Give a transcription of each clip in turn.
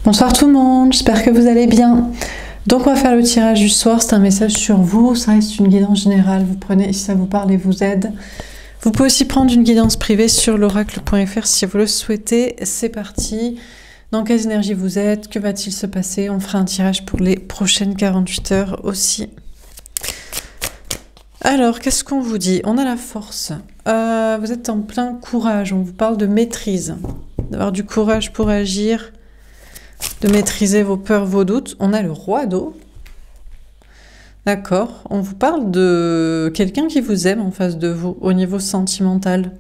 Bonsoir tout le monde, j'espère que vous allez bien. Donc on va faire le tirage du soir, c'est un message sur vous, ça reste une guidance générale, vous prenez si ça vous parle et vous aide. Vous pouvez aussi prendre une guidance privée sur l'oracle.fr si vous le souhaitez. C'est parti. Dans quelles énergies vous êtes? Que va-t-il se passer? On fera un tirage pour les prochaines 48 heures aussi. Alors, qu'est-ce qu'on vous dit? On a la force. Vous êtes en plein courage, on vous parle de maîtrise. D'avoir du courage pour agir, de maîtriser vos peurs, vos doutes. On a le roi d'eau. D'accord. On vous parle de quelqu'un qui vous aime en face de vous, au niveau sentimental.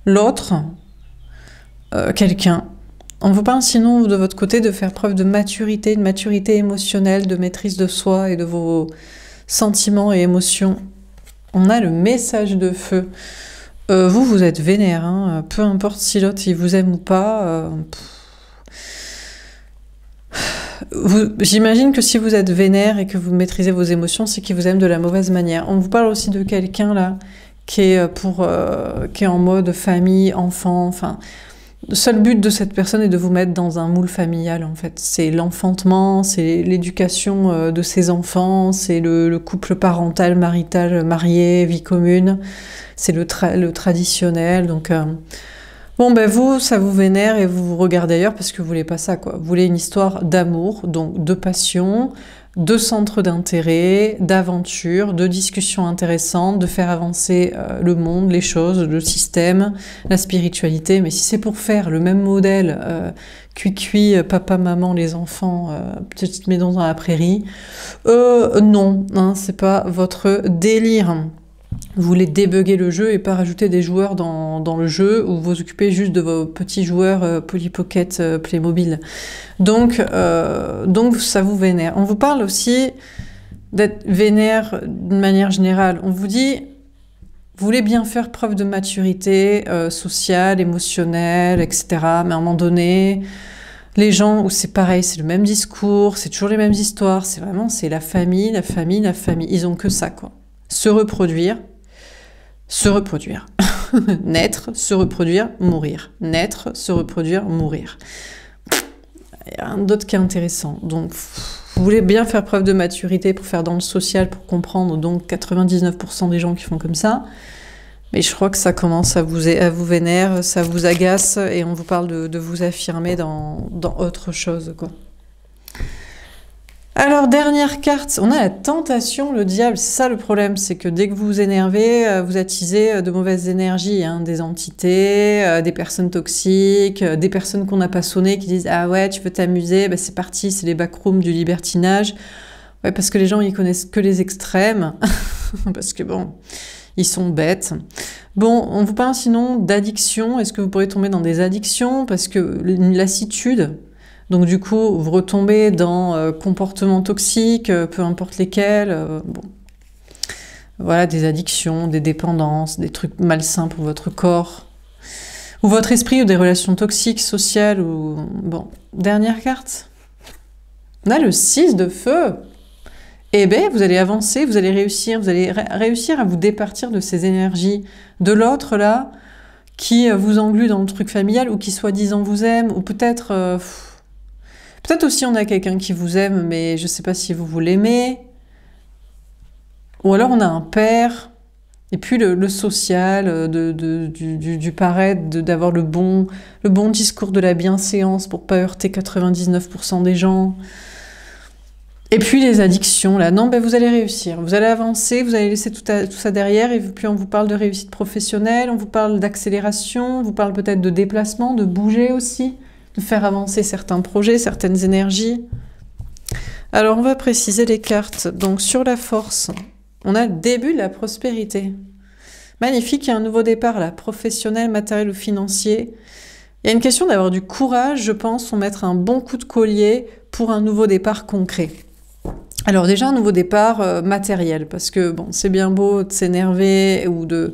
L'autre, quelqu'un. On vous parle sinon de votre côté de faire preuve de maturité émotionnelle, de maîtrise de soi et de vos sentiments et émotions. On a le message de feu. Vous êtes vénère, hein, peu importe si l'autre il vous aime ou pas. J'imagine que si vous êtes vénère et que vous maîtrisez vos émotions, c'est qu'il vous aime de la mauvaise manière. On vous parle aussi de quelqu'un là qui est en mode famille, enfant, enfin. Le seul but de cette personne est de vous mettre dans un moule familial, en fait. C'est l'enfantement, c'est l'éducation de ses enfants, c'est le couple parental, marital, marié, vie commune, c'est le traditionnel. Donc, bon, ben vous, ça vous vénère et vous vous regardez ailleurs parce que vous voulez pas ça, quoi. Vous voulez une histoire d'amour, donc de passion, de centre d'intérêt, d'aventure, de discussions intéressantes, de faire avancer le monde, les choses, le système, la spiritualité. Mais si c'est pour faire le même modèle, cuit, papa, maman, les enfants, petite maison dans la prairie, non, hein, c'est pas votre délire. Vous voulez débugger le jeu et pas rajouter des joueurs dans le jeu ou vous occupez juste de vos petits joueurs Polly Pocket, Playmobil. Donc ça vous vénère. On vous parle aussi d'être vénère d'une manière générale. On vous dit, vous voulez bien faire preuve de maturité sociale, émotionnelle, etc. Mais à un moment donné, les gens où c'est pareil, c'est le même discours, c'est toujours les mêmes histoires, c'est la famille, la famille, la famille. Ils ont que ça, quoi. Se reproduire, naître, se reproduire, mourir. Naître, se reproduire, mourir. Il y a un d'autre qui est intéressant. Donc, vous voulez bien faire preuve de maturité pour faire dans le social, pour comprendre, donc 99% des gens qui font comme ça. Mais je crois que ça commence à vous vénère, ça vous agace, et on vous parle de vous affirmer dans autre chose, quoi. Alors, dernière carte, on a la tentation, le diable. C'est ça le problème, c'est que dès que vous vous énervez, vous attisez de mauvaises énergies, hein, des entités, des personnes toxiques, des personnes qu'on n'a pas sonnées qui disent « Ah ouais, tu veux t'amuser, bah c'est parti, c'est les backrooms du libertinage. » Ouais, parce que les gens, ils connaissent que les extrêmes, parce que bon, ils sont bêtes. Bon, on vous parle sinon d'addiction. Est-ce que vous pourrez tomber dans des addictions? Parce que une lassitude... Donc du coup, vous retombez dans comportements toxiques, peu importe lesquels. Bon. Voilà, des addictions, des dépendances, des trucs malsains pour votre corps. Ou votre esprit, ou des relations toxiques, sociales. Ou bon, dernière carte. On a le 6 de feu. Eh bien, vous allez avancer, vous allez réussir à vous départir de ces énergies. De l'autre, là, qui vous englue dans le truc familial, ou qui soi-disant vous aime, ou peut-être... Peut-être aussi on a quelqu'un qui vous aime, mais je ne sais pas si vous l'aimez. Ou alors on a un père, et puis le social, du paraître, d'avoir le bon discours de la bienséance pour pas heurter 99% des gens. Et puis les addictions, là. Non, ben vous allez réussir, vous allez avancer, vous allez laisser tout ça derrière, et puis on vous parle de réussite professionnelle, on vous parle d'accélération, on vous parle peut-être de déplacement, de bouger aussi, de faire avancer certains projets, certaines énergies. Alors, on va préciser les cartes. Donc, sur la force, on a le début de la prospérité. Magnifique, il y a un nouveau départ, là, professionnel, matériel ou financier. Il y a une question d'avoir du courage, je pense, on mettre un bon coup de collier pour un nouveau départ concret. Alors, déjà, un nouveau départ matériel, parce que, bon, c'est bien beau de s'énerver ou de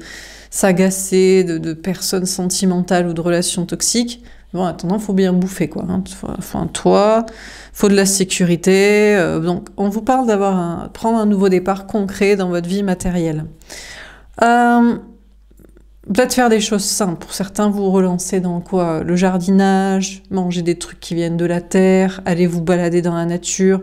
s'agacer de personnes sentimentales ou de relations toxiques. Bon, en attendant, il faut bien bouffer, quoi. Hein. Faut un toit, faut de la sécurité. Donc, on vous parle prendre un nouveau départ concret dans votre vie matérielle. Peut-être faire des choses simples. Pour certains, vous relancez dans quoi? Le jardinage, manger des trucs qui viennent de la terre, aller vous balader dans la nature.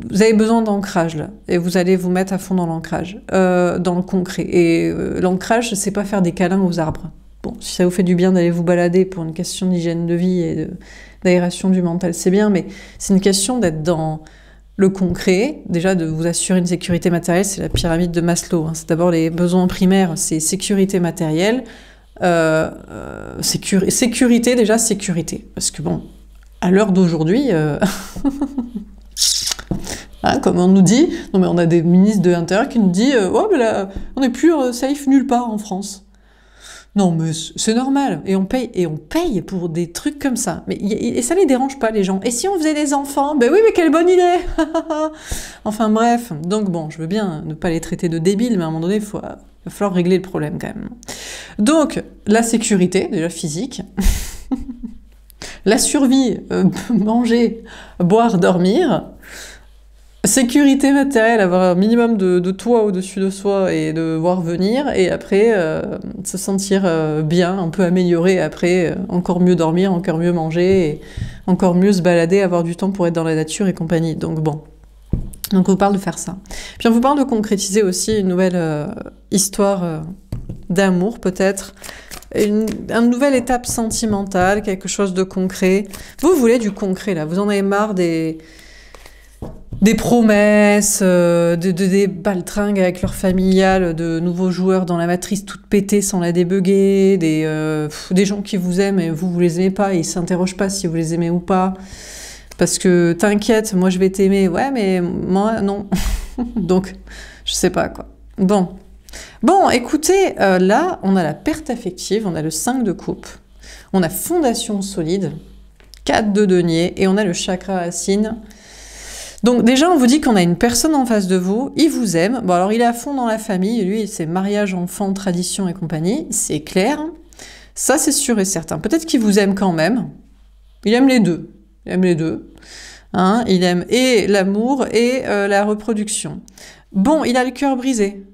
Vous avez besoin d'ancrage là, et vous allez vous mettre à fond dans l'ancrage, dans le concret. Et l'ancrage, c'est pas faire des câlins aux arbres. Bon, si ça vous fait du bien d'aller vous balader pour une question d'hygiène de vie et d'aération du mental, c'est bien, mais c'est une question d'être dans le concret, déjà de vous assurer une sécurité matérielle, c'est la pyramide de Maslow. Hein. C'est d'abord les besoins primaires, c'est sécurité matérielle, sécurité déjà, sécurité. Parce que bon, à l'heure d'aujourd'hui... Hein, comme on nous dit, non mais on a des ministres de l'Intérieur qui nous disent oh, mais là, on n'est plus safe nulle part en France. Non mais c'est normal, et on paye pour des trucs comme ça. Mais et ça les dérange pas les gens. Et si on faisait des enfants? Ben oui, mais quelle bonne idée. Enfin bref, donc bon, je veux bien ne pas les traiter de débiles, mais à un moment donné, il va falloir régler le problème quand même. Donc la sécurité, déjà physique, la survie, manger, boire, dormir. Sécurité matérielle, avoir un minimum de toit au-dessus de soi et de voir venir, et après se sentir bien, un peu amélioré, après encore mieux dormir, encore mieux manger, et encore mieux se balader, avoir du temps pour être dans la nature et compagnie. Donc bon, donc on vous parle de faire ça. Puis on vous parle de concrétiser aussi une nouvelle histoire d'amour peut-être, une nouvelle étape sentimentale, quelque chose de concret. Vous voulez du concret là, vous en avez marre des promesses, des baltringues avec leur familiale, de nouveaux joueurs dans la matrice toute pétée sans la débugger, des gens qui vous aiment et vous les aimez pas et ils s'interrogent pas si vous les aimez ou pas. Parce que t'inquiète, moi je vais t'aimer. Ouais, mais moi non. Donc, je sais pas quoi. Bon, écoutez, là, on a la perte affective, on a le 5 de coupe, on a fondation solide, 4 de denier et on a le chakra racine. Donc déjà, on vous dit qu'on a une personne en face de vous, il vous aime. Bon, alors il est à fond dans la famille, lui, c'est mariage, enfant, tradition et compagnie, c'est clair. Ça, c'est sûr et certain. Peut-être qu'il vous aime quand même. Il aime les deux. Il aime les deux. Hein, il aime et l'amour et la reproduction. Bon, il a le cœur brisé.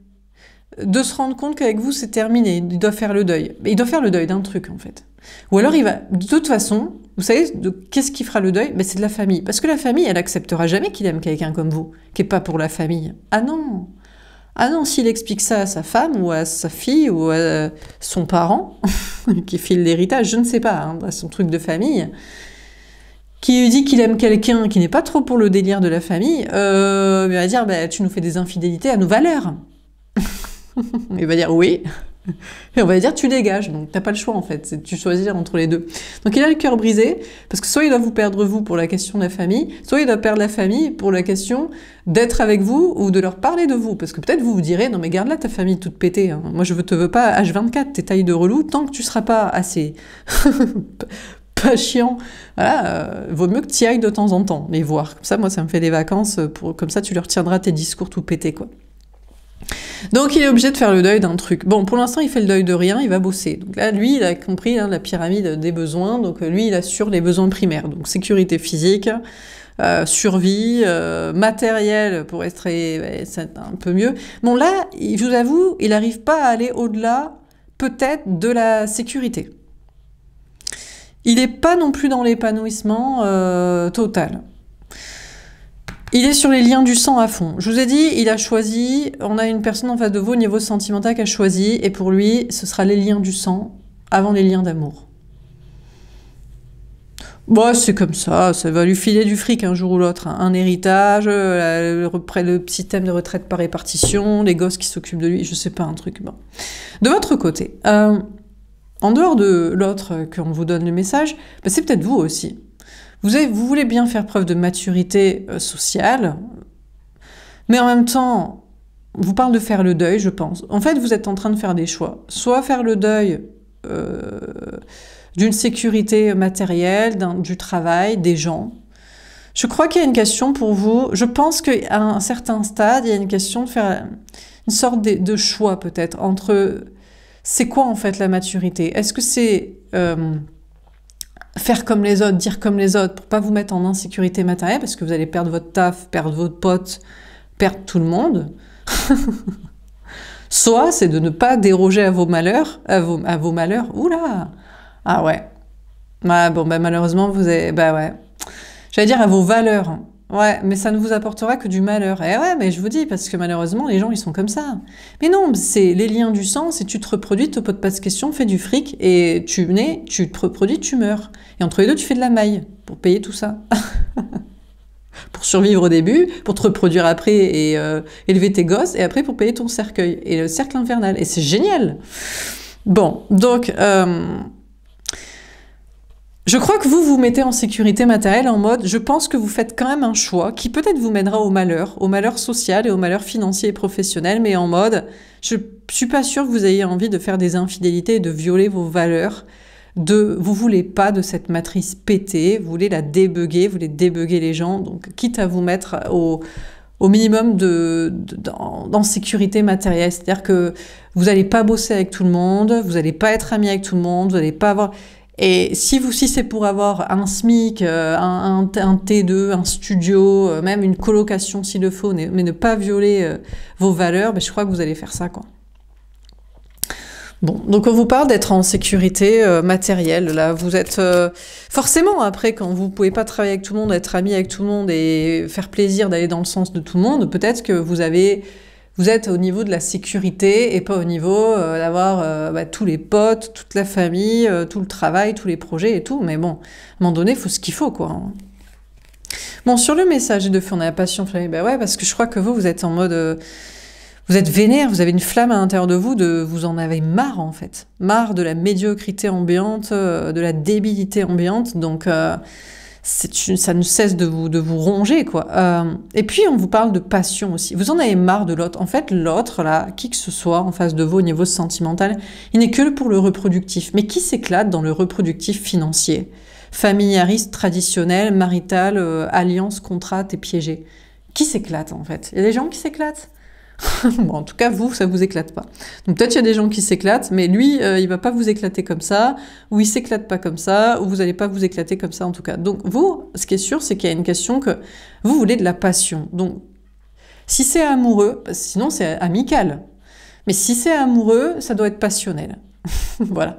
De se rendre compte qu'avec vous, c'est terminé. Il doit faire le deuil. Il doit faire le deuil d'un truc, en fait. Ou alors, il va... De toute façon... Vous savez, qu'est-ce qui fera le deuil? Ben, c'est de la famille. Parce que la famille, elle acceptera jamais qu'il aime quelqu'un comme vous, qui n'est pas pour la famille. Ah non! Ah non, s'il explique ça à sa femme, ou à sa fille, ou à son parent, qui file l'héritage, je ne sais pas, hein, à son truc de famille, qui lui dit qu'il aime quelqu'un qui n'est pas trop pour le délire de la famille, il va dire, ben, tu nous fais des infidélités à nos valeurs. Il va dire oui. Et on va dire tu dégages, donc t'as pas le choix en fait, c'est tu choisis entre les deux. Donc il a le cœur brisé, parce que soit il doit vous perdre vous pour la question de la famille, soit il doit perdre la famille pour la question d'être avec vous ou de leur parler de vous. Parce que peut-être vous vous direz, non mais garde là ta famille toute pétée, hein. Moi je te veux pas H24, t'es taille de relou, tant que tu seras pas assez pas chiant, voilà, vaut mieux que tu y ailles de temps en temps, les voir. Comme ça, moi ça me fait des vacances, comme ça tu leur tiendras tes discours tout pétés quoi. Donc il est obligé de faire le deuil d'un truc. Bon, pour l'instant, il fait le deuil de rien, il va bosser. Donc là, lui, il a compris hein, la pyramide des besoins, donc lui, il assure les besoins primaires. Donc sécurité physique, survie, matériel pour être c'est un peu mieux. Bon là, je vous avoue, il n'arrive pas à aller au-delà, peut-être, de la sécurité. Il n'est pas non plus dans l'épanouissement total. Il est sur les liens du sang à fond. Je vous ai dit, il a choisi, on a une personne en face de vous au niveau sentimental qui a choisi, et pour lui, ce sera les liens du sang avant les liens d'amour. Bon, c'est comme ça va lui filer du fric un jour ou l'autre. Hein. Un héritage, le système de retraite par répartition, les gosses qui s'occupent de lui, je sais pas, un truc. Bon. De votre côté, en dehors de l'autre qu'on vous donne le message, bah, c'est peut-être vous aussi. Vous voulez bien faire preuve de maturité sociale, mais en même temps, on vous parle de faire le deuil, je pense. En fait, vous êtes en train de faire des choix. Soit faire le deuil d'une sécurité matérielle, du travail, des gens. Je crois qu'il y a une question pour vous. Je pense qu'à un certain stade, il y a une question de faire une sorte de choix peut-être entre... C'est quoi en fait la maturité? Est-ce que c'est... faire comme les autres, dire comme les autres, pour pas vous mettre en insécurité matérielle, parce que vous allez perdre votre taf, perdre votre pote, perdre tout le monde. Soit c'est de ne pas déroger à vos malheurs, à vos malheurs. Oula! Ah ouais. Ouais, bon, bah malheureusement, vous avez... Bah ouais. J'allais dire à vos valeurs. Ouais, mais ça ne vous apportera que du malheur. Et ouais, mais je vous dis, parce que malheureusement, les gens, ils sont comme ça. Mais non, c'est les liens du sang, c'est tu te reproduis, te poses pas de questions, fais du fric, et tu nais, tu te reproduis, tu meurs. Et entre les deux, tu fais de la maille pour payer tout ça. Pour survivre au début, pour te reproduire après et élever tes gosses, et après pour payer ton cercueil. Et le cercle infernal. Et c'est génial. Bon, donc... je crois que vous vous mettez en sécurité matérielle en mode, je pense que vous faites quand même un choix qui peut-être vous mènera au malheur social et au malheur financier et professionnel, mais en mode, je suis pas sûre que vous ayez envie de faire des infidélités et de violer vos valeurs. Vous voulez pas de cette matrice pétée, vous voulez la débugger, vous voulez débugger les gens, donc quitte à vous mettre au minimum en sécurité matérielle. C'est-à-dire que vous n'allez pas bosser avec tout le monde, vous n'allez pas être ami avec tout le monde, vous n'allez pas avoir... Et si c'est pour avoir un SMIC, un T2, un studio, même une colocation s'il le faut, mais ne pas violer vos valeurs, ben je crois que vous allez faire ça, quoi. Bon, donc on vous parle d'être en sécurité matérielle. Là, vous êtes forcément après quand vous pouvez pas travailler avec tout le monde, être ami avec tout le monde et faire plaisir d'aller dans le sens de tout le monde. Peut-être que vous êtes au niveau de la sécurité et pas au niveau d'avoir tous les potes, toute la famille, tout le travail, tous les projets et tout. Mais bon, à un moment donné, il faut ce qu'il faut, quoi. Bon, sur le message de feu, on a la passion. Ben ouais, parce que je crois que vous êtes en mode... vous êtes vénère, vous avez une flamme à l'intérieur de vous en avez marre, en fait. Marre de la médiocrité ambiante, de la débilité ambiante. Donc... ça ne cesse de vous ronger, quoi. Et puis, on vous parle de passion aussi. Vous en avez marre de l'autre. En fait, l'autre, là, qui que ce soit en face de vous au niveau sentimental, il n'est que pour le reproductif. Mais qui s'éclate dans le reproductif financier? Familiariste, traditionnel, marital, alliance, contrat, t'es piégé. Qui s'éclate, en fait? Il y a des gens qui s'éclatent. Bon, en tout cas, vous, ça vous éclate pas. Donc peut-être il y a des gens qui s'éclatent, mais lui, il va pas vous éclater comme ça, ou il s'éclate pas comme ça, ou vous allez pas vous éclater comme ça en tout cas. Donc vous, ce qui est sûr, c'est qu'il y a une question que vous voulez de la passion. Donc si c'est amoureux, sinon c'est amical. Mais si c'est amoureux, ça doit être passionnel. Voilà.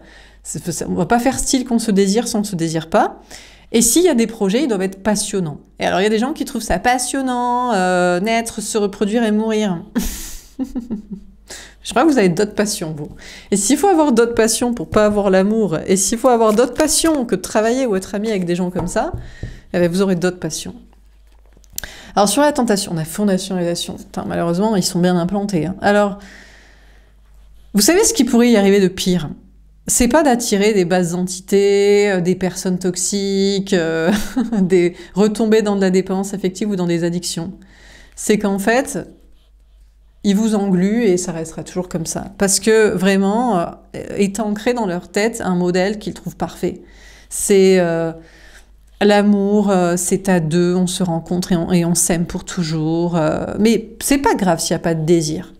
On va pas faire style qu'on se désire sans on se désire pas. Et s'il y a des projets, ils doivent être passionnants. Et alors, il y a des gens qui trouvent ça passionnant, naître, se reproduire et mourir. Je crois que vous avez d'autres passions, vous. Et s'il faut avoir d'autres passions pour pas avoir l'amour, et s'il faut avoir d'autres passions que de travailler ou être ami avec des gens comme ça, eh bien, vous aurez d'autres passions. Alors, sur la tentation, on a fondation et relation. Putain, malheureusement, ils sont bien implantés. Hein. Alors, vous savez ce qui pourrait y arriver de pire ? C'est pas d'attirer des basses entités, des personnes toxiques, retomber dans de la dépendance affective ou dans des addictions. C'est qu'en fait, ils vous engluent et ça restera toujours comme ça. Parce que vraiment, est ancré dans leur tête un modèle qu'ils trouvent parfait. C'est l'amour, c'est à deux, on se rencontre et on s'aime pour toujours. Mais c'est pas grave s'il n'y a pas de désir.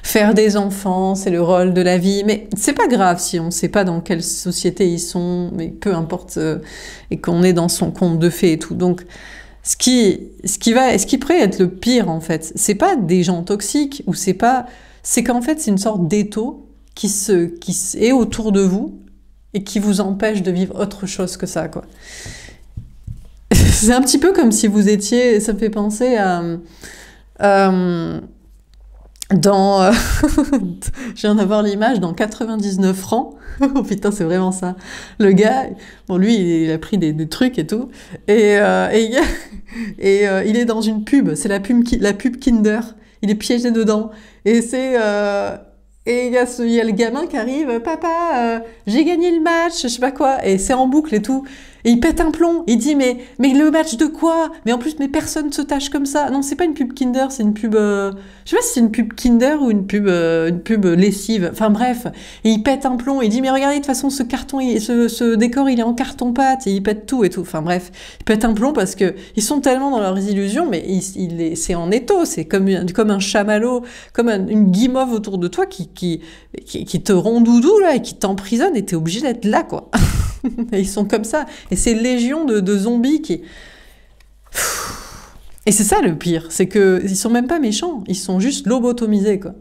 Faire des enfants, c'est le rôle de la vie, mais c'est pas grave si on sait pas dans quelle société ils sont, mais peu importe, et qu'on est dans son conte de fées et tout. Donc, ce qui pourrait être le pire en fait, c'est pas des gens toxiques ou c'est qu'en fait c'est une sorte d'étau qui est autour de vous et qui vous empêche de vivre autre chose que ça, quoi. C'est un petit peu comme si vous étiez, ça me fait penser à je viens d'avoir l'image dans 99 francs. Oh putain, c'est vraiment ça. Le gars, bon lui, il a pris des trucs et tout, et il est dans une pub. C'est la pub Kinder. Il est piégé dedans. Et il y a le gamin qui arrive, papa, j'ai gagné le match, je sais pas quoi, et c'est en boucle et tout. Et il pète un plomb, il dit mais le match de quoi? Mais en plus, mais personne se tâche comme ça. Non, c'est pas une pub Kinder, c'est une pub... je sais pas si c'est une pub Kinder ou une pub lessive. Enfin bref, et il pète un plomb, il dit mais regardez, de toute façon, ce carton, ce décor, il est en carton-pâte, et il pète tout et tout. Enfin bref, il pète un plomb parce que ils sont tellement dans leurs illusions, mais c'est en étau, c'est comme un chamallow, comme une guimauve autour de toi qui te rend doudou là, et qui t'emprisonne, et t'es obligé d'être là, quoi. Et ils sont comme ça. Et c'est légion de zombies qui... Et c'est ça le pire, c'est qu'ils sont même pas méchants, ils sont juste lobotomisés, quoi.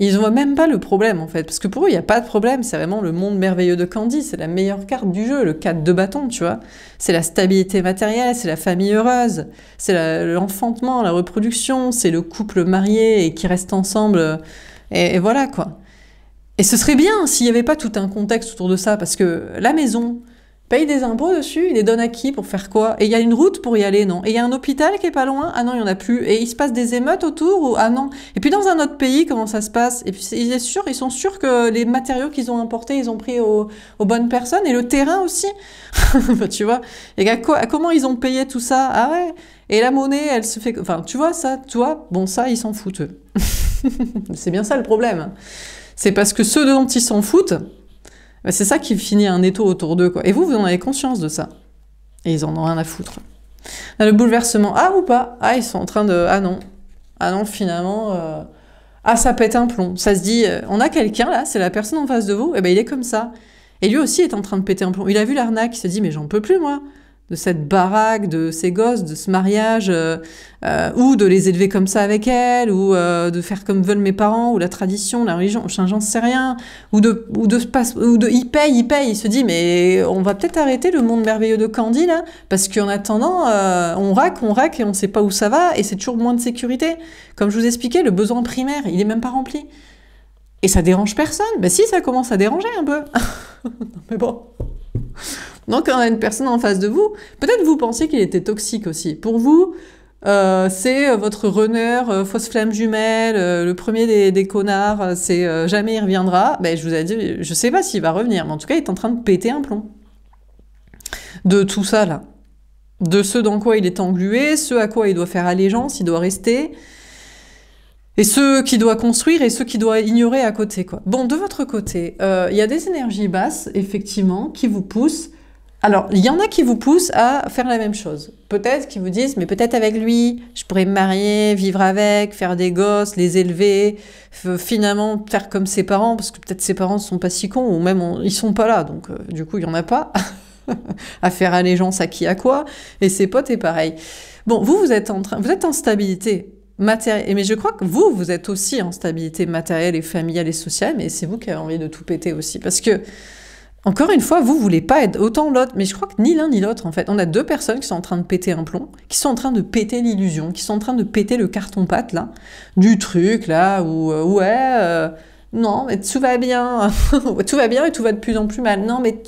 Ils voient même pas le problème, en fait. Parce que pour eux, il n'y a pas de problème. C'est vraiment le monde merveilleux de Candy. C'est la meilleure carte du jeu, le 4 de bâton, tu vois. C'est la stabilité matérielle, c'est la famille heureuse, c'est l'enfantement, la reproduction, c'est le couple marié et qui reste ensemble. Et voilà, quoi. Et ce serait bien s'il n'y avait pas tout un contexte autour de ça. Parce que la maison paye des impôts dessus, il les donne à qui pour faire quoi? Et il y a une route pour y aller, non? Et il y a un hôpital qui est pas loin? Ah non, il y en a plus. Et il se passe des émeutes autour? Ou ah non? Et puis dans un autre pays, comment ça se passe? Et puis ils sont sûrs que les matériaux qu'ils ont importés, ils ont pris aux bonnes personnes et le terrain aussi. Bah, tu vois? Et comment ils ont payé tout ça? Ah ouais. Et la monnaie, elle se fait, enfin, tu vois ça, toi, bon ça, ils s'en foutent. Eux. C'est bien ça le problème. C'est parce que ceux dont ils s'en foutent. Ben, c'est ça qui finit un étau autour d'eux, quoi. Et vous en avez conscience de ça. Et ils en ont rien à foutre. Là, le bouleversement, ah ou pas? Ah, ils sont en train de... Ah non. Ah non, finalement... Ah, ça pète un plomb. Ça se dit, on a quelqu'un, là, c'est la personne en face de vous, et ben il est comme ça. Et lui aussi est en train de péter un plomb. Il a vu l'arnaque, il se dit, mais j'en peux plus, moi. De cette baraque, de ces gosses, de ce mariage, ou de les élever comme ça avec elle, ou de faire comme veulent mes parents, ou la tradition, la religion, j'en sais rien, il paye, il se dit, mais on va peut-être arrêter le monde merveilleux de Candy, là, parce qu'en attendant, on raque, et on sait pas où ça va, et c'est toujours moins de sécurité. Comme je vous expliquais, le besoin primaire, il est même pas rempli. Et ça dérange personne. Ben si, ça commence à déranger un peu. Non, mais bon... Donc, quand on a une personne en face de vous, peut-être vous pensiez qu'il était toxique aussi. Pour vous, c'est votre runner, fausse flamme jumelle, le premier des connards, c'est jamais il reviendra. Ben, je vous ai dit, je sais pas s'il va revenir, mais en tout cas, il est en train de péter un plomb. De tout ça, là. De ce dans quoi il est englué, ce à quoi il doit faire allégeance, il doit rester... Et ceux qui doit construire et ceux qui doit ignorer à côté, quoi. Bon, de votre côté, il y a des énergies basses, effectivement, qui vous poussent. Alors, il y en a qui vous poussent à faire la même chose. Peut-être qui vous disent, mais peut-être avec lui, je pourrais me marier, vivre avec, faire des gosses, les élever, finalement faire comme ses parents, parce que peut-être ses parents ne sont pas si cons, ou même ils sont pas là, donc du coup, il y en a pas à faire allégeance à qui à quoi, et ses potes est pareil. Bon, vous êtes en stabilité matérielle, mais je crois que vous êtes aussi en stabilité matérielle et familiale et sociale, mais c'est vous qui avez envie de tout péter aussi, parce que encore une fois, vous voulez pas être autant l'autre, mais je crois que ni l'un ni l'autre, en fait. On a deux personnes qui sont en train de péter un plomb, qui sont en train de péter l'illusion, qui sont en train de péter le carton-pâte, là, du truc, là, où, non, mais tout va bien, tout va bien et tout va de plus en plus mal. Non, mais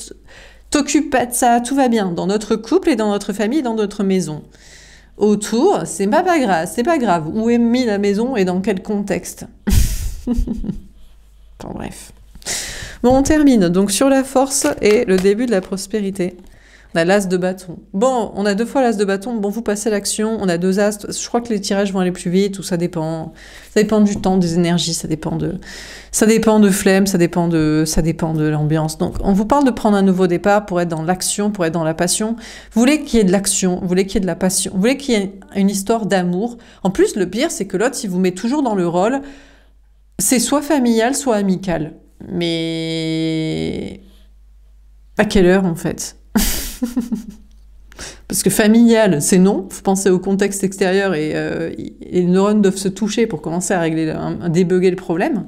t'occupes pas de ça, tout va bien, dans notre couple et dans notre famille et dans notre maison. Autour, c'est pas grave, c'est pas grave. Où est mis la maison et dans quel contexte? Enfin, bref. Bon, on termine donc sur la force et le début de la prospérité. On a l'as de bâton. Bon, on a 2 fois l'as de bâton. Bon, vous passez à l'action. On a 2 as. Je crois que les tirages vont aller plus vite ou ça dépend. Ça dépend du temps, des énergies. Ça dépend de flemme. Ça dépend de l'ambiance. Donc, on vous parle de prendre un nouveau départ pour être dans l'action, pour être dans la passion. Vous voulez qu'il y ait de l'action. Vous voulez qu'il y ait de la passion. Vous voulez qu'il y ait une histoire d'amour. En plus, le pire, c'est que l'autre, s'il vous met toujours dans le rôle, c'est soit familial, soit amical. Mais à quelle heure en fait? Parce que familial, c'est non. Faut penser au contexte extérieur et les neurones doivent se toucher pour commencer à régler, à débugger le problème.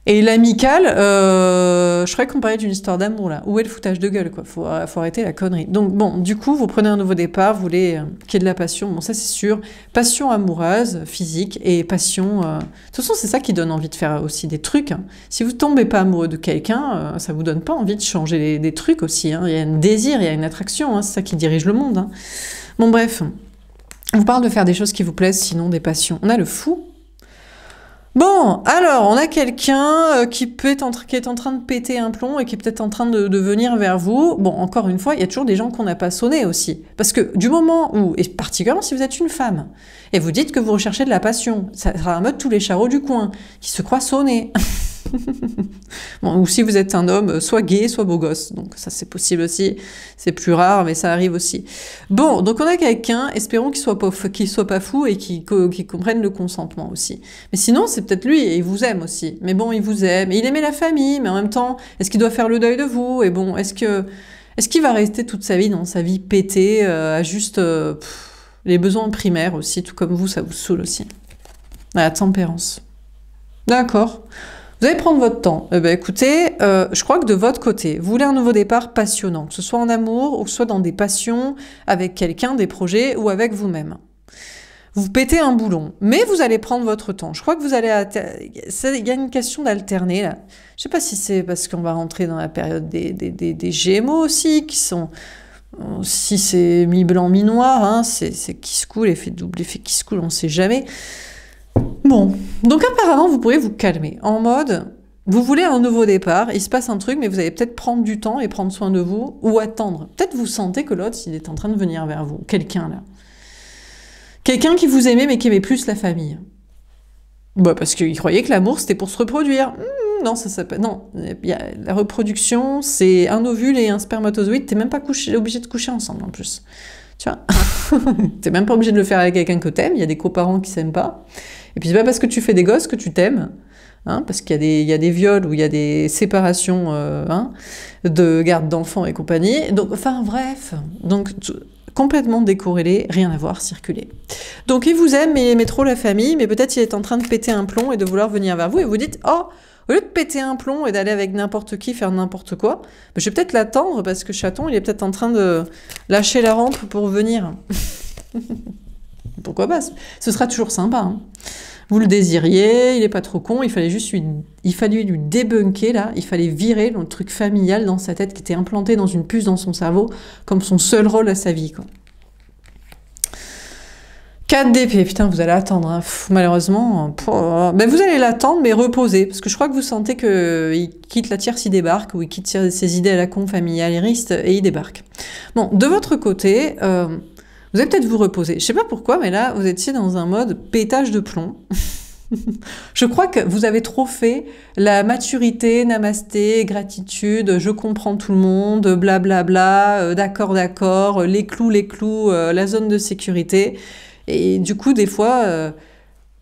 Et l'amical, je croyais qu'on parlait d'une histoire d'amour là. Où est le foutage de gueule quoi? Faut arrêter la connerie. Donc bon, du coup, vous prenez un nouveau départ, vous voulez qu'il y ait de la passion. Bon, ça c'est sûr. Passion amoureuse, physique et passion. De toute façon, c'est ça qui donne envie de faire aussi des trucs. Hein. Si vous tombez pas amoureux de quelqu'un, ça vous donne pas envie de changer des trucs aussi. Hein. Il y a un désir, il y a une attraction. Hein. C'est ça qui dirige le monde. Hein. Bon bref, on vous parle de faire des choses qui vous plaisent, sinon des passions. On a le fou. Bon, alors, on a quelqu'un qui est en train de péter un plomb et qui est peut-être en train de venir vers vous. Bon, encore une fois, il y a toujours des gens qu'on n'a pas sonné aussi. Parce que du moment où, et particulièrement si vous êtes une femme, et vous dites que vous recherchez de la passion, ça sera un mode tous les charros du coin, qui se croient sonnés. Bon, ou si vous êtes un homme, soit gay, soit beau gosse. Donc ça, c'est possible aussi. C'est plus rare, mais ça arrive aussi. Bon, donc on a quelqu'un, espérons qu'il soit pas fou et qu'il comprenne le consentement aussi. Mais sinon, c'est peut-être lui, et il vous aime aussi. Mais bon, il vous aime, et il aimait la famille, mais en même temps, est-ce qu'il doit faire le deuil de vous? Et bon, est-ce qu'il va rester toute sa vie dans sa vie pétée, à juste les besoins primaires aussi, tout comme vous, ça vous saoule aussi. La tempérance. D'accord. Vous allez prendre votre temps. Eh ben, écoutez, je crois que de votre côté, vous voulez un nouveau départ passionnant, que ce soit en amour ou que ce soit dans des passions, avec quelqu'un, des projets ou avec vous-même. Vous pétez un boulon, mais vous allez prendre votre temps. Je crois que vous allez... Il y a une question d'alterner, là. Je sais pas si c'est parce qu'on va rentrer dans la période des Gémeaux aussi, qui sont... Si c'est mi-blanc, mi-noir, hein, c'est qui se coule, effet double, effet qui se coule, on sait jamais. Bon, donc apparemment, vous pourrez vous calmer. En mode, vous voulez un nouveau départ, il se passe un truc, mais vous allez peut-être prendre du temps et prendre soin de vous, ou attendre. Peut-être vous sentez que l'autre, il est en train de venir vers vous. Quelqu'un, là. Quelqu'un qui vous aimait, mais qui aimait plus la famille. Bah, parce qu'il croyait que l'amour, c'était pour se reproduire. Non, ça s'appelle... Non, la reproduction, c'est un ovule et un spermatozoïde. T'es même pas obligé de coucher ensemble, en plus. Tu vois. T'es même pas obligé de le faire avec quelqu'un que t'aimes. Il y a des coparents qui s'aiment pas. Et puis c'est pas parce que tu fais des gosses que tu t'aimes. Hein, parce qu'il y a des viols ou il y a des séparations de garde d'enfants et compagnie. Donc, enfin, bref. Donc... complètement décorrélé, rien à voir, circuler. Donc il vous aime, mais il aimait trop la famille, mais peut-être il est en train de péter un plomb et de vouloir venir vers vous, et vous dites « Oh, au lieu de péter un plomb et d'aller avec n'importe qui faire n'importe quoi, je vais peut-être l'attendre parce que chaton, il est peut-être en train de lâcher la rampe pour venir. » Pourquoi pas? Ce sera toujours sympa. Hein. Vous le désiriez, il est pas trop con, il fallait lui débunker, là, il fallait virer le truc familial dans sa tête qui était implanté dans une puce dans son cerveau, comme son seul rôle à sa vie, quoi. 4 d'épée, putain, vous allez attendre, hein. Malheureusement, ben vous allez l'attendre, mais reposer, parce que je crois que vous sentez qu'il quitte la tierce, il débarque, ou il quitte ses idées à la con familialistes, et il débarque. Bon, de votre côté... vous allez peut-être vous reposer. Je sais pas pourquoi, mais là, vous étiez dans un mode pétage de plomb. Je crois que vous avez trop fait la maturité, namasté, gratitude, je comprends tout le monde, blablabla, d'accord, d'accord, les clous, la zone de sécurité. Et du coup, des fois,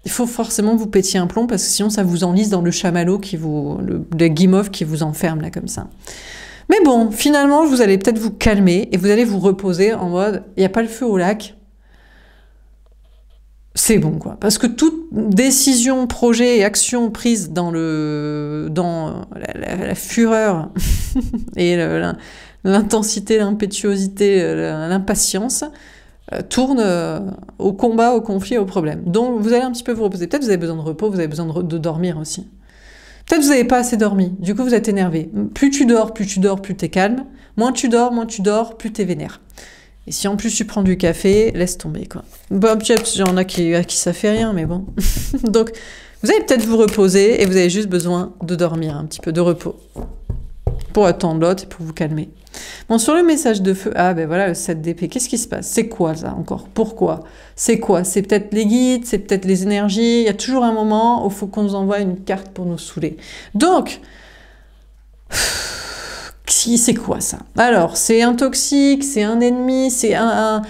il faut forcément vous pétiez un plomb parce que sinon, ça vous enlise dans le chamallow le guimauve qui vous enferme là comme ça. Mais bon, finalement, vous allez peut-être vous calmer et vous allez vous reposer en mode « il n'y a pas le feu au lac ». C'est bon, quoi. Parce que toute décision, projet et action prise dans la fureur et l'intensité, l'impétuosité, l'impatience tourne au combat, au conflit, au problème. Donc, vous allez un petit peu vous reposer. Peut-être vous avez besoin de repos, vous avez besoin de dormir aussi. Peut-être que vous n'avez pas assez dormi, du coup vous êtes énervé. Plus tu dors, plus t'es calme. Moins tu dors, plus t'es vénère. Et si en plus tu prends du café, laisse tomber, quoi. Bon, il y en a à qui ça fait rien, mais bon. Donc, vous allez peut-être vous reposer et vous avez juste besoin de dormir, un petit peu de repos. Pour attendre l'autre et pour vous calmer. Bon, sur le message de feu, ah ben voilà, le 7 d'épée, qu'est-ce qui se passe? C'est quoi ça encore? Pourquoi? C'est quoi? C'est peut-être les guides, c'est peut-être les énergies, il y a toujours un moment où il faut qu'on nous envoie une carte pour nous saouler. Donc, c'est quoi ça? Alors, c'est un toxique, c'est un ennemi, c'est un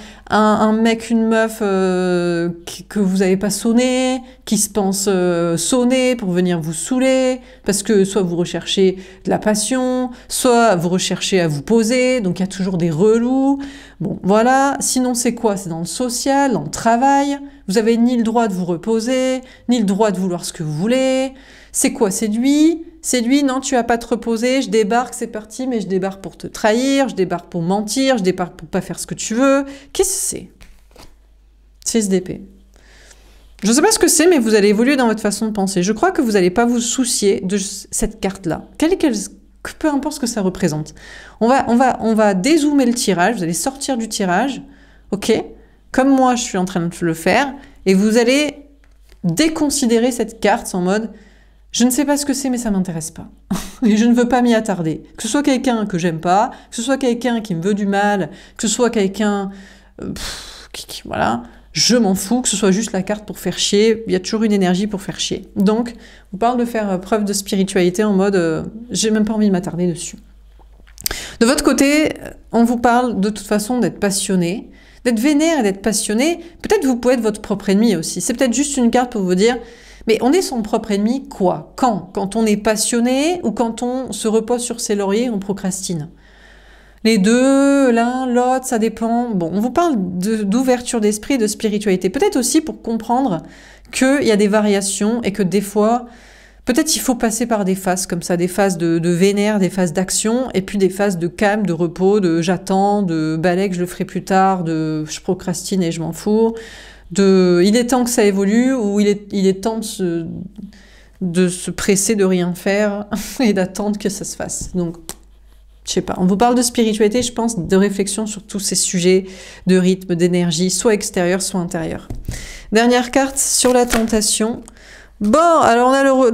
mec, une meuf que vous n'avez pas sonné, qui se pense sonner pour venir vous saouler, parce que soit vous recherchez de la passion, soit vous recherchez à vous poser, donc il y a toujours des relous. Bon, voilà. Sinon, c'est quoi? C'est dans le social, dans le travail. Vous avez ni le droit de vous reposer, ni le droit de vouloir ce que vous voulez. C'est quoi? C'est lui? C'est lui, non, tu vas pas te reposer, je débarque, c'est parti, mais je débarque pour te trahir, je débarque pour mentir, je débarque pour pas faire ce que tu veux. Qu'est-ce que c'est? 6 d'épée. Je ne sais pas ce que c'est, mais vous allez évoluer dans votre façon de penser. Je crois que vous n'allez pas vous soucier de cette carte-là. Peu importe ce que ça représente. On va dézoomer le tirage, vous allez sortir du tirage, ok? Comme moi, je suis en train de le faire, et vous allez déconsidérer cette carte en mode... je ne sais pas ce que c'est, mais ça m'intéresse pas. Et je ne veux pas m'y attarder. Que ce soit quelqu'un que j'aime pas, que ce soit quelqu'un qui me veut du mal, que ce soit quelqu'un... voilà, je m'en fous, que ce soit juste la carte pour faire chier. Il y a toujours une énergie pour faire chier. Donc, on parle de faire preuve de spiritualité en mode j'ai même pas envie de m'attarder dessus. De votre côté, on vous parle de toute façon d'être passionné, d'être vénère et d'être passionné. Peut-être vous pouvez être votre propre ennemi aussi. C'est peut-être juste une carte pour vous dire... mais on est son propre ennemi, quoi? Quand? Quand on est passionné ou quand on se repose sur ses lauriers, on procrastine? Les deux, l'un, l'autre, ça dépend. Bon, on vous parle d'ouverture d'esprit, de spiritualité. Peut-être aussi pour comprendre qu'il y a des variations et que des fois, Peut-être il faut passer par des phases comme ça, des phases de vénère, des phases d'action, et puis des phases de calme, de repos, de j'attends, de balai que je le ferai plus tard, de je procrastine et je m'en fous, de il est temps que ça évolue, ou il est temps de se presser de rien faire et d'attendre que ça se fasse. Donc, je sais pas. On vous parle de spiritualité, je pense, de réflexion sur tous ces sujets de rythme, d'énergie, soit extérieur, soit intérieur. Dernière carte sur la tentation. Bon, alors on a le roi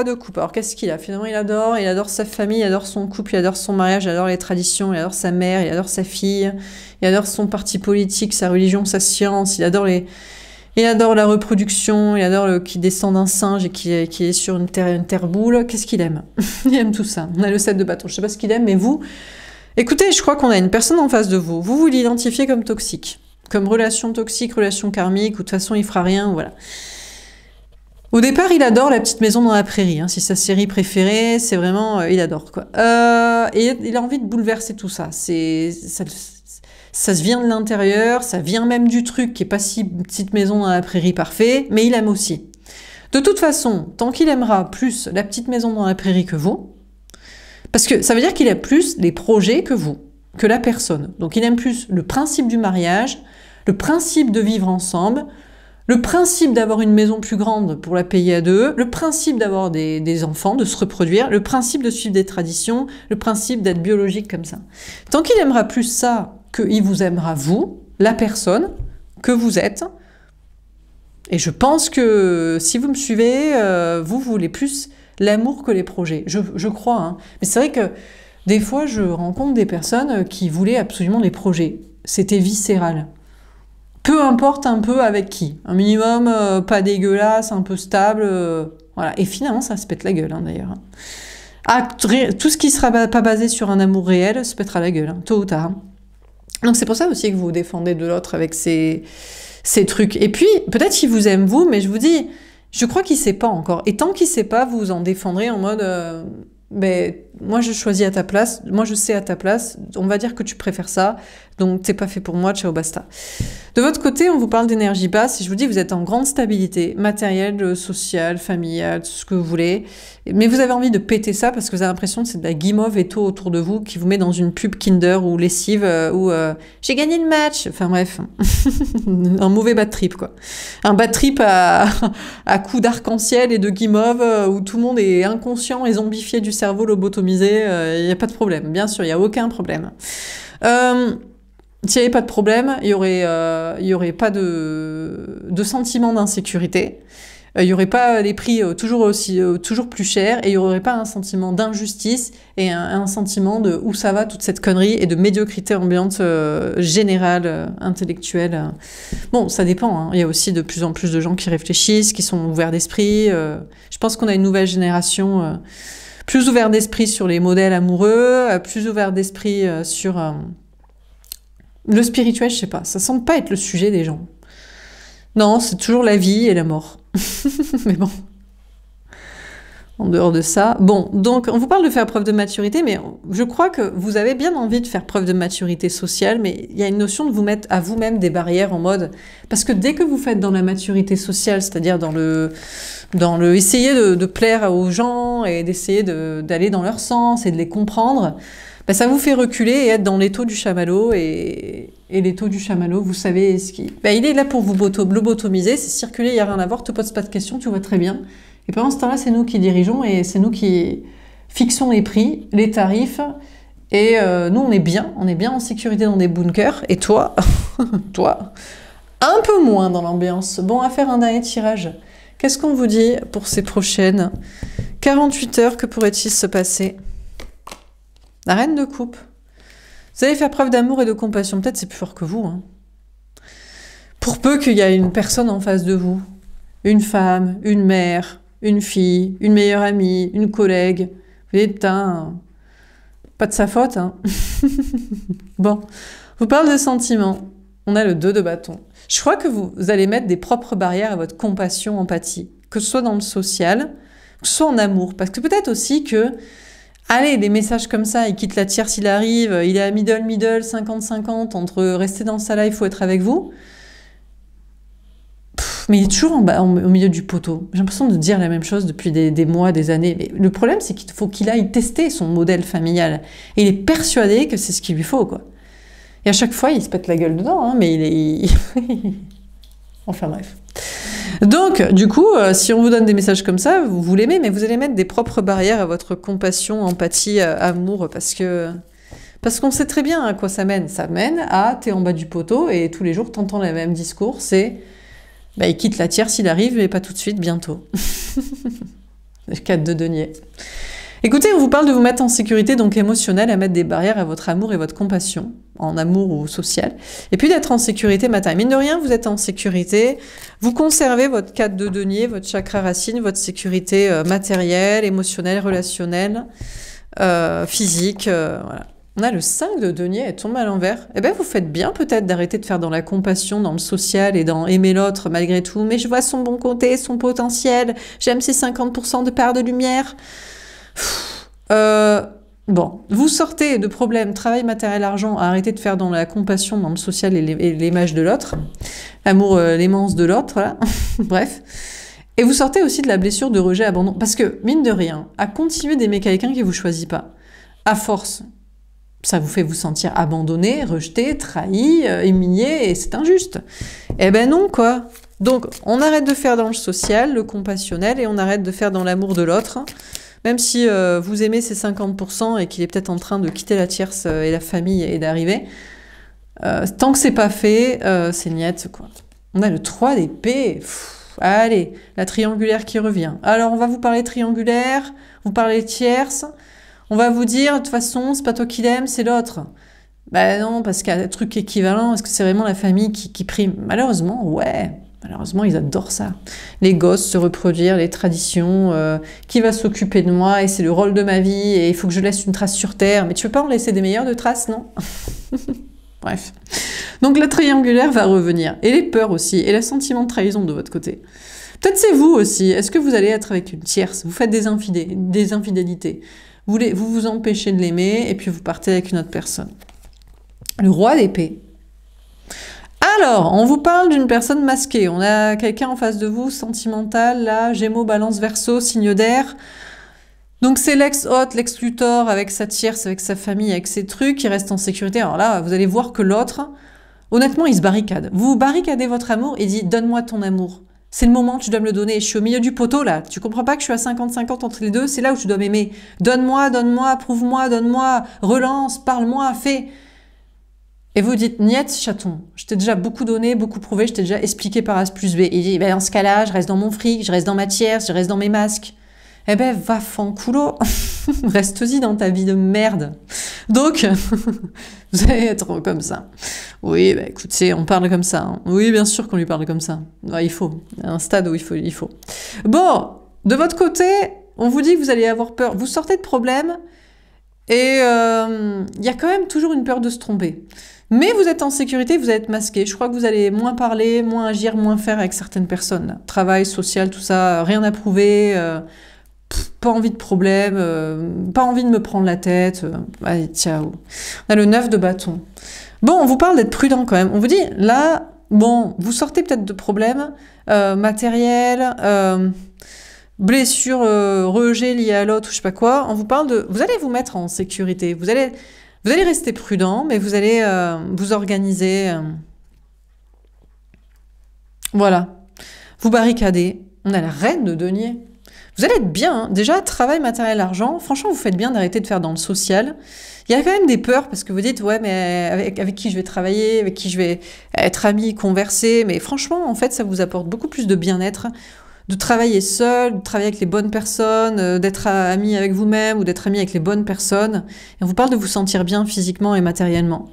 de coupe. Alors qu'est-ce qu'il a? Finalement, il adore sa famille, il adore son couple, il adore son mariage, il adore les traditions, il adore sa mère, il adore sa fille, il adore son parti politique, sa religion, sa science, il adore la reproduction, il adore qui descend d'un singe et qui est sur une terre boule. Qu'est-ce qu'il aime? Il aime tout ça. On a le 7 de bâton. Je sais pas ce qu'il aime, mais vous, écoutez, je crois qu'on a une personne en face de vous. Vous l'identifiez comme toxique, comme relation toxique, relation karmique, ou de toute façon il fera rien, voilà. Au départ, il adore La Petite Maison dans la Prairie. Hein. C'est sa série préférée, c'est vraiment... il adore, quoi. Et il a envie de bouleverser tout ça. Ça se vient de l'intérieur, ça vient même du truc qui est pas si Petite Maison dans la Prairie parfait, mais il aime aussi. De toute façon, tant qu'il aimera plus La Petite Maison dans la Prairie que vous, parce que ça veut dire qu'il aime plus les projets que vous, que la personne. Donc il aime plus le principe du mariage, le principe de vivre ensemble, le principe d'avoir une maison plus grande pour la payer à deux, le principe d'avoir des enfants, de se reproduire, le principe de suivre des traditions, le principe d'être biologique comme ça. Tant qu'il aimera plus ça, qu'il vous aimera vous, la personne que vous êtes, et je pense que si vous me suivez, vous voulez plus l'amour que les projets. Je crois, hein. Mais c'est vrai que des fois, je rencontre des personnes qui voulaient absolument les projets. C'était viscéral. Peu importe un peu avec qui. Un minimum pas dégueulasse, un peu stable. Voilà. Et finalement, ça se pète la gueule, hein, d'ailleurs. Ah, tout ce qui ne sera pas basé sur un amour réel se pètera la gueule, hein, tôt ou tard. Hein. Donc c'est pour ça aussi que vous vous défendez de l'autre avec ces trucs. Et puis, peut-être qu'il vous aime vous, mais je vous dis, je crois qu'il ne sait pas encore. Et tant qu'il ne sait pas, vous vous en défendrez en mode... ben, moi je choisis à ta place, moi je sais à ta place, on va dire que tu préfères ça, donc t'es pas fait pour moi, ciao basta. De votre côté, on vous parle d'énergie basse, et je vous dis, vous êtes en grande stabilité, matérielle, sociale, familiale, tout ce que vous voulez, mais vous avez envie de péter ça parce que vous avez l'impression que c'est de la guimauve et tout autour de vous qui vous met dans une pub Kinder ou lessive où j'ai gagné le match, enfin bref, un mauvais bad trip quoi. Un bad trip à coups d'arc-en-ciel et de guimauve où tout le monde est inconscient et zombifié du cerveau, lobotomisé, il n'y a pas de problème, bien sûr, il n'y a aucun problème. S'il n'y avait pas de problème, il y aurait pas de sentiment d'insécurité, il n'y aurait pas les prix toujours plus chers, et il n'y aurait pas un sentiment d'injustice et un sentiment de où ça va toute cette connerie et de médiocrité ambiante générale, intellectuelle. Bon, ça dépend, hein. Il y a aussi de plus en plus de gens qui réfléchissent, qui sont ouverts d'esprit. Je pense qu'on a une nouvelle génération plus ouverte d'esprit sur les modèles amoureux, plus ouverte d'esprit sur... le spirituel, je sais pas, ça semble pas être le sujet des gens. Non, c'est toujours la vie et la mort. Mais bon, en dehors de ça... Bon, donc on vous parle de faire preuve de maturité, mais je crois que vous avez bien envie de faire preuve de maturité sociale, mais il y a une notion de vous mettre à vous-même des barrières en mode... Parce que dès que vous faites dans la maturité sociale, c'est-à-dire dans le essayer de plaire aux gens et d'essayer d'aller dans leur sens et de les comprendre... Ben, ça vous fait reculer et être dans l'étau du chamallow. Et l'étau du chamallow, vous savez ce qui... Ben, il est là pour vous lobotomiser, c'est circuler, il n'y a rien à voir, tu ne poses pas de questions, tu vois très bien. Et pendant ce temps-là, c'est nous qui dirigeons et c'est nous qui fixons les prix, les tarifs. Et nous, on est bien en sécurité dans des bunkers. Et toi, toi, un peu moins dans l'ambiance. Bon, à faire un dernier tirage. Qu'est-ce qu'on vous dit pour ces prochaines 48 heures, que pourrait-il se passer ? La reine de coupe. Vous allez faire preuve d'amour et de compassion. Peut-être c'est plus fort que vous. Hein. Pour peu qu'il y ait une personne en face de vous. Une femme, une mère, une fille, une meilleure amie, une collègue. Vous dites, putain, pas de sa faute. Hein. Bon, je vous parle de sentiments. On a le 2 de bâton. Je crois que vous allez mettre des propres barrières à votre compassion, empathie. Que ce soit dans le social, que ce soit en amour. Parce que peut-être aussi que allez, des messages comme ça, il quitte la tierce, il arrive, il est à middle, 50-50, entre rester dans ça là, il faut être avec vous. Mais il est toujours en bas, au milieu du poteau. J'ai l'impression de dire la même chose depuis des mois, des années. Mais le problème, c'est qu'il faut qu'il aille tester son modèle familial. Et il est persuadé que c'est ce qu'il lui faut, quoi. Et à chaque fois, il se pète la gueule dedans, hein, mais enfin bref. Donc, du coup, si on vous donne des messages comme ça, vous l'aimez, mais vous allez mettre des propres barrières à votre compassion, empathie, amour, parce qu'on sait très bien à quoi ça mène. Ça mène à t'es en bas du poteau et tous les jours t'entends le même discours, c'est bah, il quitte la tierce, il arrive, mais pas tout de suite, bientôt. Le 4 de denier. Écoutez, on vous parle de vous mettre en sécurité, donc émotionnelle, à mettre des barrières à votre amour et votre compassion, en amour ou social, et puis d'être en sécurité matérielle. Mine de rien, vous êtes en sécurité, vous conservez votre 4 de denier, votre chakra racine, votre sécurité matérielle, émotionnelle, relationnelle, physique, voilà. On a le 5 de denier, elle tombe à l'envers. Eh bien, vous faites bien peut-être d'arrêter de faire dans la compassion, dans le social et dans aimer l'autre malgré tout. Mais je vois son bon côté, son potentiel. J'aime ses 50% de part de lumière. Bon, vous sortez de problèmes, travail, matériel, argent, arrêtez de faire dans la compassion, dans le social et l'image de l'autre. L'amour, l'aimance de l'autre, voilà. Bref. Et vous sortez aussi de la blessure de rejet, abandon. Parce que, mine de rien, à continuer d'aimer quelqu'un qui ne vous choisit pas, à force, ça vous fait vous sentir abandonné, rejeté, trahi, humilié, et c'est injuste. Eh ben non, quoi. Donc, on arrête de faire dans le social, le compassionnel, et on arrête de faire dans l'amour de l'autre, même si vous aimez ces 50% et qu'il est peut-être en train de quitter la tierce et la famille et d'arriver. Tant que c'est pas fait, c'est niette, quoi. On a le 3 d'épée. Allez, la triangulaire qui revient. Alors, on va vous parler triangulaire, vous parlez tierce. On va vous dire, de toute façon, c'est pas toi qui l'aimes, c'est l'autre. Ben non, parce qu'il y a un truc équivalent. Est-ce que c'est vraiment la famille qui prime? Malheureusement, ouais. Malheureusement, ils adorent ça. Les gosses, se reproduire, les traditions, qui va s'occuper de moi, et c'est le rôle de ma vie, et il faut que je laisse une trace sur Terre. Mais tu veux pas en laisser des meilleures de traces, non? Bref. Donc la triangulaire va revenir. Et les peurs aussi, et le sentiment de trahison de votre côté. Peut-être c'est vous aussi. Est-ce que vous allez être avec une tierce? Vous faites des infidélités. Vous vous empêchez de l'aimer, et puis vous partez avec une autre personne. Le roi d'épée. Alors, on vous parle d'une personne masquée. On a quelqu'un en face de vous, sentimental, là, Gémeaux, Balance, Verseau, signe d'air. Donc c'est l'ex-hôte, l'ex-Luthor, avec sa tierce, avec sa famille, avec ses trucs, qui reste en sécurité. Alors là, vous allez voir que l'autre, honnêtement, il se barricade. Vous barricadez votre amour et dit « Donne-moi ton amour ». C'est le moment, tu dois me le donner. Je suis au milieu du poteau, là. Tu comprends pas que je suis à 50-50 entre les deux? C'est là où tu dois m'aimer. Donne-moi, donne-moi, prouve-moi, donne-moi, relance, parle-moi, fais. Et vous dites, niet, chaton, je t'ai déjà beaucoup donné, beaucoup prouvé, je t'ai déjà expliqué par A plus B. Et il dit, ben, dans ce cas-là, je reste dans mon fric, je reste dans ma tierce, je reste dans mes masques. Eh ben, va fanculo. Reste-y dans ta vie de merde. Donc, vous allez être comme ça. Oui, bah, écoutez, on parle comme ça. Hein. Oui, bien sûr qu'on lui parle comme ça. Ouais, il faut. Il y a un stade où il faut. Bon, de votre côté, on vous dit que vous allez avoir peur. Vous sortez de problème et il y a quand même toujours une peur de se tromper. Mais vous êtes en sécurité, vous allez être masqué. Je crois que vous allez moins parler, moins agir, moins faire avec certaines personnes. Là. Travail, social, tout ça, rien à prouver. Pas envie de problème, pas envie de me prendre la tête. Allez, ciao. On a le 9 de bâton. Bon, on vous parle d'être prudent quand même. On vous dit, là, bon, vous sortez peut-être de problèmes matériels, blessures, rejet liés à l'autre, ou je sais pas quoi. On vous parle de... Vous allez vous mettre en sécurité. Vous allez rester prudent, mais vous allez vous organiser. Voilà. Vous barricadez. On a la reine de denier. Vous allez être bien. Hein. Déjà, travail, matériel, argent. Franchement, vous faites bien d'arrêter de faire dans le social. Il y a quand même des peurs parce que vous dites, ouais, mais avec qui je vais travailler, avec qui je vais être ami, converser. Mais franchement, en fait, ça vous apporte beaucoup plus de bien-être. De travailler seul, de travailler avec les bonnes personnes, d'être ami avec vous-même ou d'être ami avec les bonnes personnes. Et on vous parle de vous sentir bien physiquement et matériellement.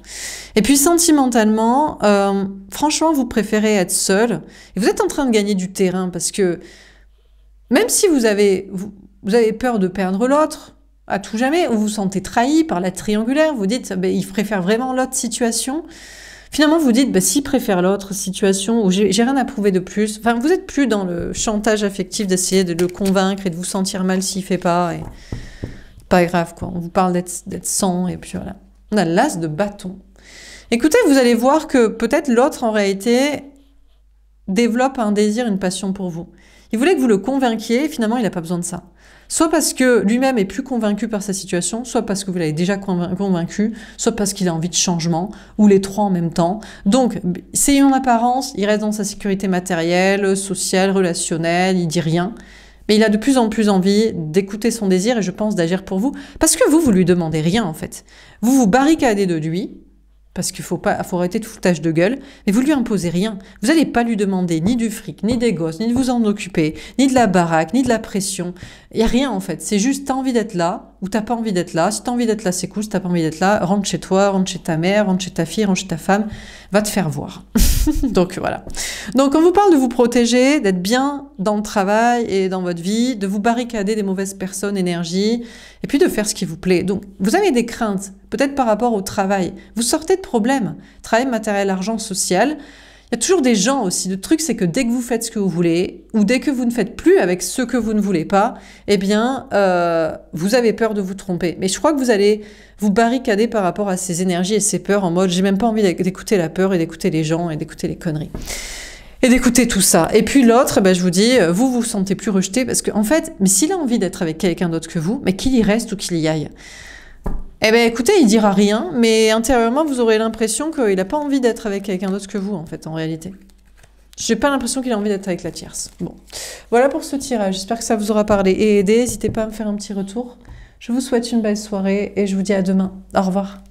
Et puis sentimentalement, franchement, vous préférez être seul. Et vous êtes en train de gagner du terrain parce que même si vous avez peur de perdre l'autre, à tout jamais, ou vous vous sentez trahi par la triangulaire, vous dites, bah, il préfère vraiment l'autre situation. Finalement, vous dites, bah, s'il préfère l'autre situation, où j'ai rien à prouver de plus, enfin, vous n'êtes plus dans le chantage affectif d'essayer de le convaincre et de vous sentir mal s'il fait pas. Et... Pas grave, quoi. On vous parle d'être sans, et puis voilà. On a l'as de bâton. Écoutez, vous allez voir que peut-être l'autre, en réalité, développe un désir, une passion pour vous. Il voulait que vous le convainquiez, et finalement, il n'a pas besoin de ça. Soit parce que lui-même est plus convaincu par sa situation, soit parce que vous l'avez déjà convaincu, soit parce qu'il a envie de changement, ou les trois en même temps. Donc, c'est en apparence, il reste dans sa sécurité matérielle, sociale, relationnelle, il dit rien. Mais il a de plus en plus envie d'écouter son désir et je pense d'agir pour vous. Parce que vous lui demandez rien en fait. Vous vous barricadez de lui, parce qu'il faut arrêter de foutage de gueule, mais vous lui imposez rien. Vous n'allez pas lui demander ni du fric, ni des gosses, ni de vous en occuper, ni de la baraque, ni de la pression. Il n'y a rien en fait. C'est juste, t'as envie d'être là, ou t'as pas envie d'être là. Si t'as envie d'être là, c'est cool. Si t'as pas envie d'être là, rentre chez toi, rentre chez ta mère, rentre chez ta fille, rentre chez ta femme. Va te faire voir. Donc voilà. Donc on vous parle de vous protéger, d'être bien dans le travail et dans votre vie, de vous barricader des mauvaises personnes, énergie, et puis de faire ce qui vous plaît. Donc vous avez des craintes, peut-être par rapport au travail. Vous sortez de problèmes. Travail, matériel, argent, social. Il y a toujours des gens aussi. Le truc, c'est que dès que vous faites ce que vous voulez, ou dès que vous ne faites plus avec ce que vous ne voulez pas, eh bien, vous avez peur de vous tromper. Mais je crois que vous allez vous barricader par rapport à ces énergies et ces peurs en mode « j'ai même pas envie d'écouter la peur et d'écouter les gens et d'écouter les conneries ». Et d'écouter tout ça. Et puis l'autre, je vous dis, vous vous sentez plus rejeté parce qu'en fait, mais s'il a envie d'être avec quelqu'un d'autre que vous, mais qu'il y reste ou qu'il y aille. Eh bien, écoutez, il dira rien, mais intérieurement, vous aurez l'impression qu'il n'a pas envie d'être avec quelqu'un d'autre que vous, en fait, en réalité. J'ai pas l'impression qu'il a envie d'être avec la tierce. Bon, voilà pour ce tirage. J'espère que ça vous aura parlé et aidé. N'hésitez pas à me faire un petit retour. Je vous souhaite une belle soirée et je vous dis à demain. Au revoir.